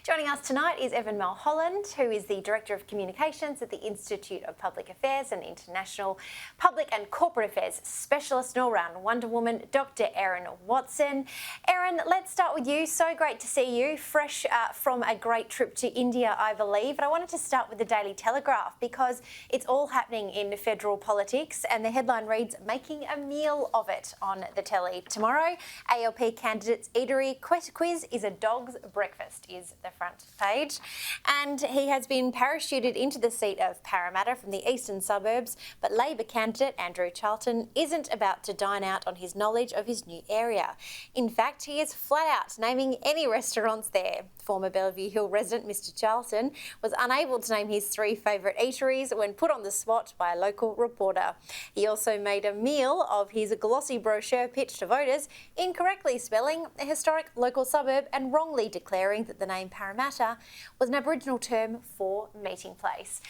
Joining us tonight is Evan Mulholland, who is the Director of Communications at the Institute of Public Affairs and International Public and Corporate Affairs Specialist and all-round Wonder Woman, Dr. Erin Watson. Erin, let's start with you. So great to see you, fresh from a great trip to India, I believe. And I wanted to start with the Daily Telegraph because it's all happening in federal politics, and the headline reads, "Making a meal of it" on the telly tomorrow. ALP candidates eatery quiz is a dog's breakfast is the front page. And he has been parachuted into the seat of Parramatta from the eastern suburbs, but Labor candidate Andrew Charlton isn't about to dine out on his knowledge of his new area. In fact, he is flat out naming any restaurants there. Former Bellevue Hill resident Mr. Charlton was unable to name his 3 favourite eateries when put on the spot by a local reporter. He also made a meal of his glossy brochure pitch to voters, incorrectly spelling a historic local suburb and wrongly declaring that the name Parramatta was an Aboriginal term for meeting place.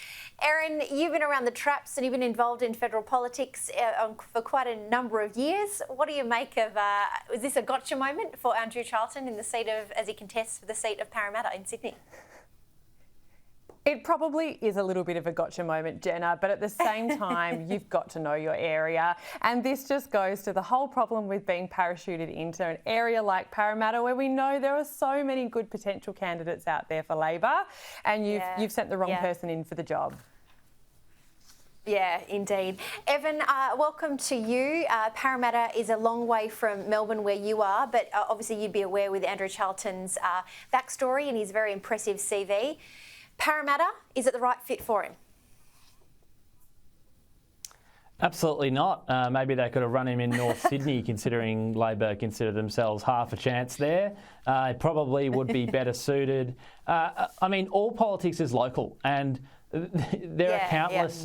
Erin, you've been around the traps and you've been involved in federal politics for quite a number of years. What do you make of, is this a gotcha moment for Andrew Charlton in the seat of, as he contests for the seat of Parramatta in Sydney? It probably is a little bit of a gotcha moment, Jenna, but at the same time, you've got to know your area. And this just goes to the whole problem with being parachuted into an area like Parramatta, where we know there are so many good potential candidates out there for Labor, and you've sent the wrong person in for the job. Yeah, indeed. Evan, welcome to you. Parramatta is a long way from Melbourne where you are, but obviously you'd be aware with Andrew Charlton's backstory and his very impressive CV. Parramatta, is it the right fit for him? Absolutely not. Maybe they could have run him in North Sydney, considering Labor consider themselves half a chance there. He probably would be better suited. I mean, all politics is local, and there are countless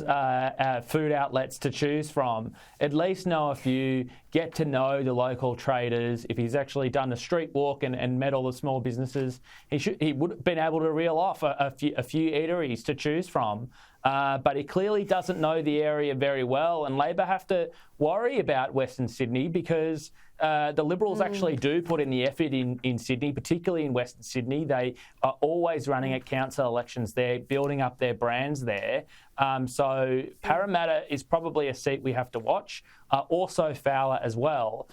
food outlets to choose from. At least know a few, get to know the local traders. If he's actually done a street walk and met all the small businesses, he would have been able to reel off a few eateries to choose from. But he clearly doesn't know the area very well, and Labor have to worry about Western Sydney because the Liberals actually do put in the effort in Sydney, particularly in Western Sydney. They are always running at council elections there, building up their brands there. So Parramatta is probably a seat we have to watch. Also Fowler as well.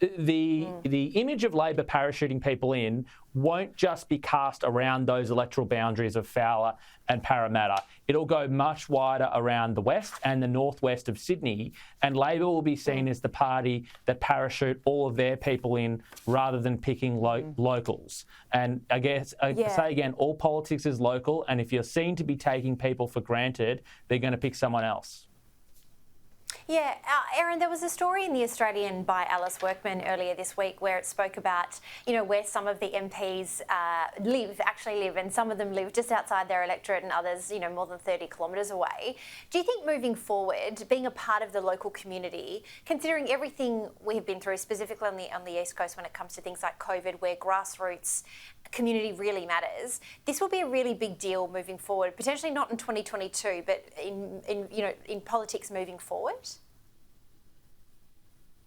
The image of Labor parachuting people in won't just be cast around those electoral boundaries of Fowler and Parramatta. It'll go much wider around the west and the northwest of Sydney, and Labor will be seen as the party that parachute all of their people in rather than picking locals. And I guess I say again, all politics is local, and if you're seen to be taking people for granted, they're going to pick someone else. Yeah, Erin, there was a story in The Australian by Alice Workman earlier this week where it spoke about, where some of the MPs actually live, and some of them live just outside their electorate and others, more than 30 kilometres away. Do you think moving forward, being a part of the local community, considering everything we have been through, specifically on the East Coast when it comes to things like COVID, where grassroots community really matters, this will be a really big deal moving forward, potentially not in 2022, but in politics moving forward?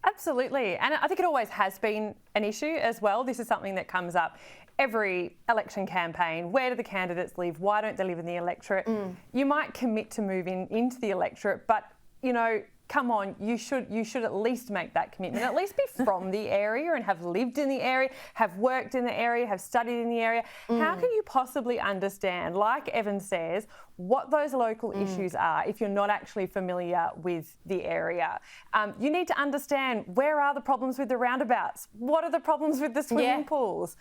Absolutely. And I think it always has been an issue as well. This is something that comes up every election campaign. Where do the candidates live? Why don't they live in the electorate? You might commit to moving into the electorate, but, come on, you should at least make that commitment, at least be from the area and have lived in the area, have worked in the area, have studied in the area. How can you possibly understand, like Evan says, what those local issues are if you're not actually familiar with the area? You need to understand, where are the problems with the roundabouts? What are the problems with the swimming pools?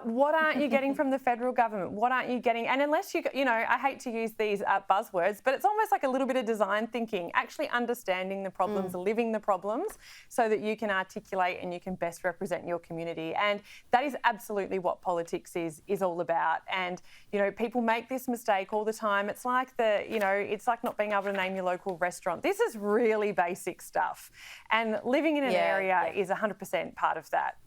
What aren't you getting from the federal government? What aren't you getting? And unless I hate to use these buzzwords, but it's almost like a little bit of design thinking, actually understanding the problems, living the problems, so that you can articulate and you can best represent your community. And that is absolutely what politics is all about. And, people make this mistake all the time. It's like it's like not being able to name your local restaurant. This is really basic stuff. And living in an area is 100% part of that.